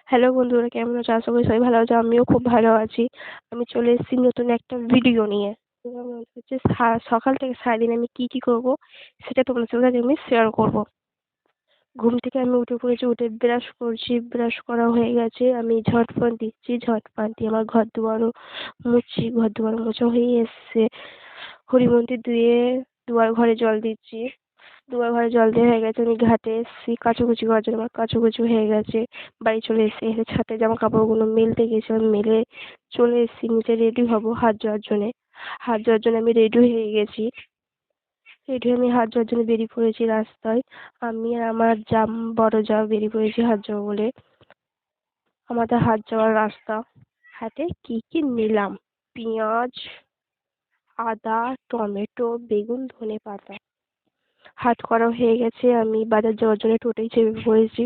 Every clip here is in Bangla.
হ্যালো বন্ধুরা, কেমন আছো? আশা করি সবাই ভালো আছো। আমিও খুব ভালো আছি। আমি চলে এসেছি নতুন একটা ভিডিও নিয়ে। এবার হচ্ছে সকাল থেকে সারাদিন আমি কি কি করব সেটা তোমাদের সাথে আজ আমি শেয়ার করব। ঘুম থেকে আমি উঠে পড়েছি, উঠে ব্রাশ করছি, ব্রাশ করা হয়ে গেছে। আমি ঝটপট দিচ্ছি, ঝটপট দিয়ে আমার ঘর দুয়ারও মুছছি, ঘর দুয়ার মোছা হয়ে এসছে। হরিমন্দির ধুয়ে দুয়ার ঘরে জল দিচ্ছি, দুয়ার ঘরে জল দেওয়া হয়ে গেছে। আমি ঘাটে এসেছি কাচাকুচি করার জন্য, আমার কাচাকুচি হয়ে গেছে। বাড়ি চলে এসেছি, এসে ছাদে জামা কাপড়গুলো মেলতে গেছিলাম, মেলে চলে এসেছি নিচে রেডি হবো হাত ধোয়ার জন্যে। হাত ধোয়ার জন্য আমি রেডি হয়ে গেছি, রেডি হয়ে আমি হাত ধোয়ার জন্য বেরিয়ে পড়েছি রাস্তায়। আমি আর আমার বড় যা বেরিয়ে পড়েছি হাত যাবো বলে। আমাদের হাট যাওয়ার রাস্তা। হাটে কি কি নিলাম: পেঁয়াজ, আদা, টমেটো, বেগুন, ধনেপাতা। হাট করা হয়ে গেছে। আমি বাজার যাওয়ার জন্য টোটোয় চেপে পড়েছি।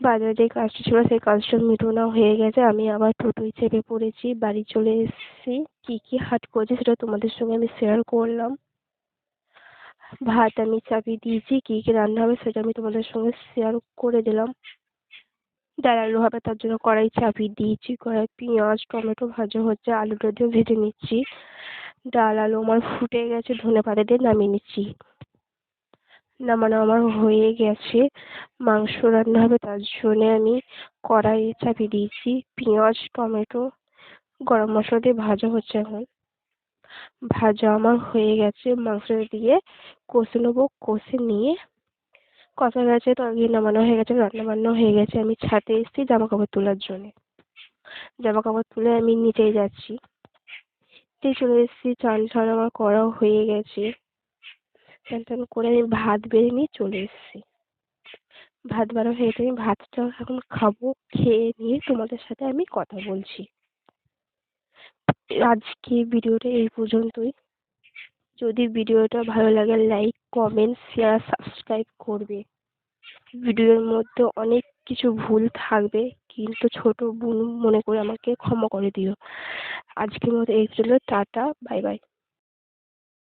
বাজারে যে কাজটা ছিল সেই কাজটা মিটানো হয়ে গেছে। আমি আবার টোটোয় চেপে পড়েছি, বাড়ি চলে এসেছি। কি কি হাট করেছি সেটা তোমাদের সঙ্গে আমি শেয়ার করলাম। ভাত আমি চাপিয়ে দিয়েছি, কি কি রান্না হবে সেটা আমি তোমাদের সঙ্গে শেয়ার করে দিলাম। ডাল আলু হবে, তার জন্য কড়াই চাপিয়ে দিয়েছি। কড়াই পেঁয়াজ টমেটো ভাজা হচ্ছে, আলুটা দিয়ে ভেজে নিচ্ছি। ডাল আলু আমার ফুটে গেছে, ধনেপাতা দিয়ে নামিয়ে নিচ্ছি। নামানো আমার হয়ে গেছে। মাংস রান্না হবে, তার জন্যে আমি কড়াই চাপিয়ে দিয়েছি। পেঁয়াজ টমেটো গরম মশলা দিয়ে ভাজা হচ্ছে এখন। ভাজা আমার হয়ে গেছে, মাংসটা দিয়ে কষে নেবো। কষে নিয়ে কষা গেছে, তরকারি নামানো হয়ে গেছে, রান্না বান্না হয়ে গেছে। আমি ছাদে এসেছি জামা কাপড় তোলার জন্যে। জামা কাপড় তুলে আমি নিচেই যাচ্ছি। নিচে চলে এসেছি, চান টান আমার করা হয়ে গেছে। চান টান করে আমি ভাত বেড়ে নিয়ে চলে এসেছি। ভাত বাড়া হয়ে গেছে, আমি ভাতটা এখন খাবো। খেয়ে নিয়ে তোমাদের সাথে আমি কথা বলছি। আজকে ভিডিওটা এই পর্যন্তই। যদি ভিডিওটা ভালো লাগে লাইক কমেন্ট শেয়ার সাবস্ক্রাইব করবে। ভিডিওর মধ্যে অনেক কিছু ভুল থাকবে, কিন্তু ছোট ভুল মনে করে আমাকে ক্ষমা করে দিও। আজকের মতো এই পর্যন্ত, টাটা, বাই বাই।